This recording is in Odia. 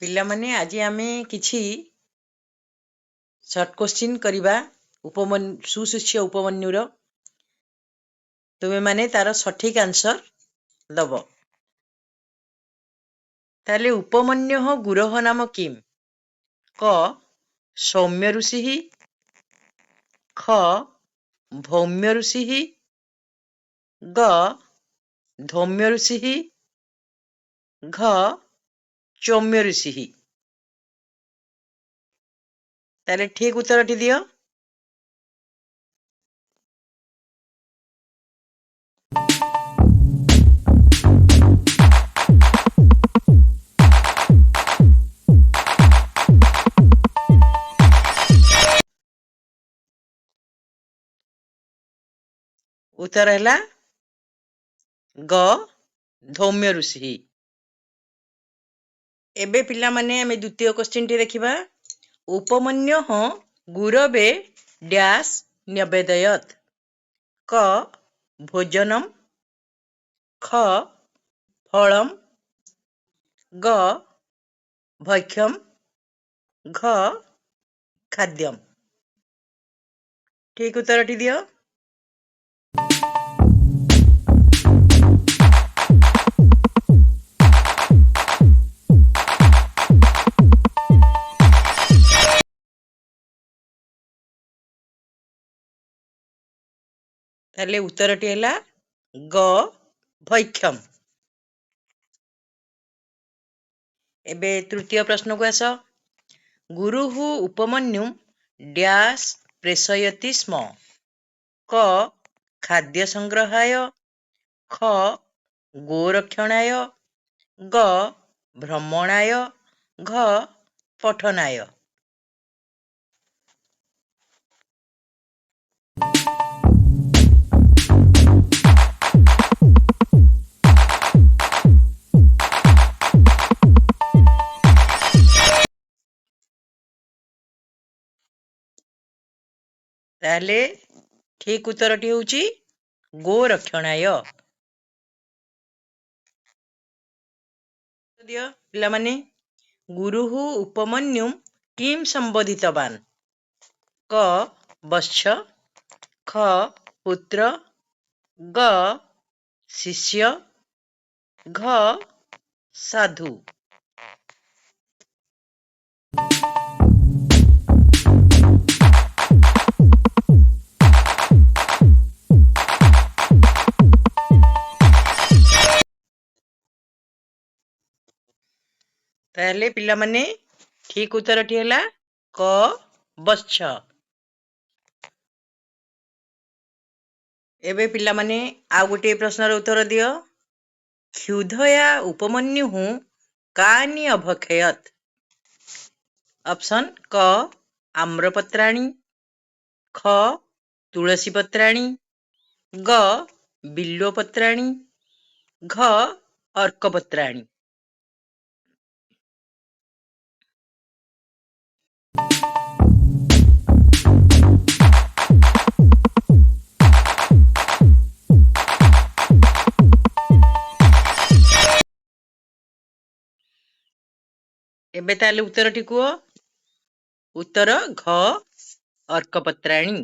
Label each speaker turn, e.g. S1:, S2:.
S1: ପିଲାମାନେ ଆଜି ଆମେ କିଛି ସର୍ଟ କ୍ୱେଶ୍ଚିନ୍ କରିବା ସୁଶିଷ୍ୟ ଉପମନ୍ୟୁର। ତୁମେମାନେ ତାର ସଠିକ୍ ଆନ୍ସର ଦବ। ତାହେଲେ ଉପମନ୍ୟୁଃ ଗୁରଃ ନାମ କିମ୍? କ ସୌମ୍ୟ ଋଷିଃ, ଖ ଭୌମ୍ୟ ଋଷିଃ, ଗ ଧୌମ୍ୟ ଋଷିଃ, ଘ ଚୌମ୍ୟ ଋଷିଃ। ତାହେଲେ ଠିକ୍ ଉତ୍ତରଟି ଦିଅ। ଉତ୍ତର ହେଲା ଗ ଧୌମ୍ୟ ଋଷି। ଏବେ ପିଲାମାନେ ଆମେ ଦ୍ୱିତୀୟ କ୍ୱେଶ୍ଚିନ୍ଟି ଦେଖିବା। ଉପମନ୍ୟୁଃ ଗୁରବେ ଡ୍ୟାଶ୍ ନ୍ୟବେଦୟତ୍? କ ଭୋଜନମ୍, ଖ ଫଳମ୍, ଗ ଭକ୍ଷ୍ୟମ୍, ଘ ଖାଦ୍ୟମ୍। ଠିକ୍ ଉତ୍ତରଟି ଦିଅ। ତାହେଲେ ଉତ୍ତରଟି ହେଲା ଗ ଭୈକ୍ଷମ। ଏବେ ତୃତୀୟ ପ୍ରଶ୍ନକୁ ଆସ। ଗୁରୁଃ ଉପମନ୍ୟୁଂ ଡ୍ୟାଶ୍ ପ୍ରେଷୟତି ସ୍ମ? କ ଖାଦ୍ୟ ସଂଗ୍ରହାୟ, ଖ ଗୋରକ୍ଷଣାୟ, ଗ ଭ୍ରମଣାୟ, ଘ ପଠନାୟ। ତାହେଲେ ଠିକ୍ ଉତ୍ତରଟି ହେଉଛି ଗୋରକ୍ଷଣାୟ। ଦିଅ ପିଲାମାନେ। ଗୁରୁଃ ଉପମନ୍ୟୁଂ କିମ୍ ସମ୍ବୋଧିତବାନ୍? କ ବତ୍ସ, ଖ ପୁତ୍ର, ଗ ଶିଷ୍ୟ, ଘ ସାଧୁ। ତାହେଲେ ପିଲାମାନେ ଠିକ୍ ଉତ୍ତରଟି ହେଲା କ ବତ୍ସ। ଏବେ ପିଲାମାନେ ଆଉ ଗୋଟିଏ ପ୍ରଶ୍ନର ଉତ୍ତର ଦିଅ। କ୍ଷୁଧୟା ଉପମନ୍ୟୁଃ କାନି ଅଭକ୍ଷୟତ୍? ଅପସନ୍ କ ଆମ୍ରପତ୍ରାଣୀ, ଖ ତୁଳସୀ ପତ୍ରାଣୀ, ଗ ବିଲ୍ୱପତ୍ରାଣୀ, ଘ ଅର୍କପତ୍ରାଣୀ। ଏବେ ତାହେଲେ ଉତ୍ତରଟି କୁହ। ଉତ୍ତର ଘ ଅର୍କପତ୍ରାଣୀ।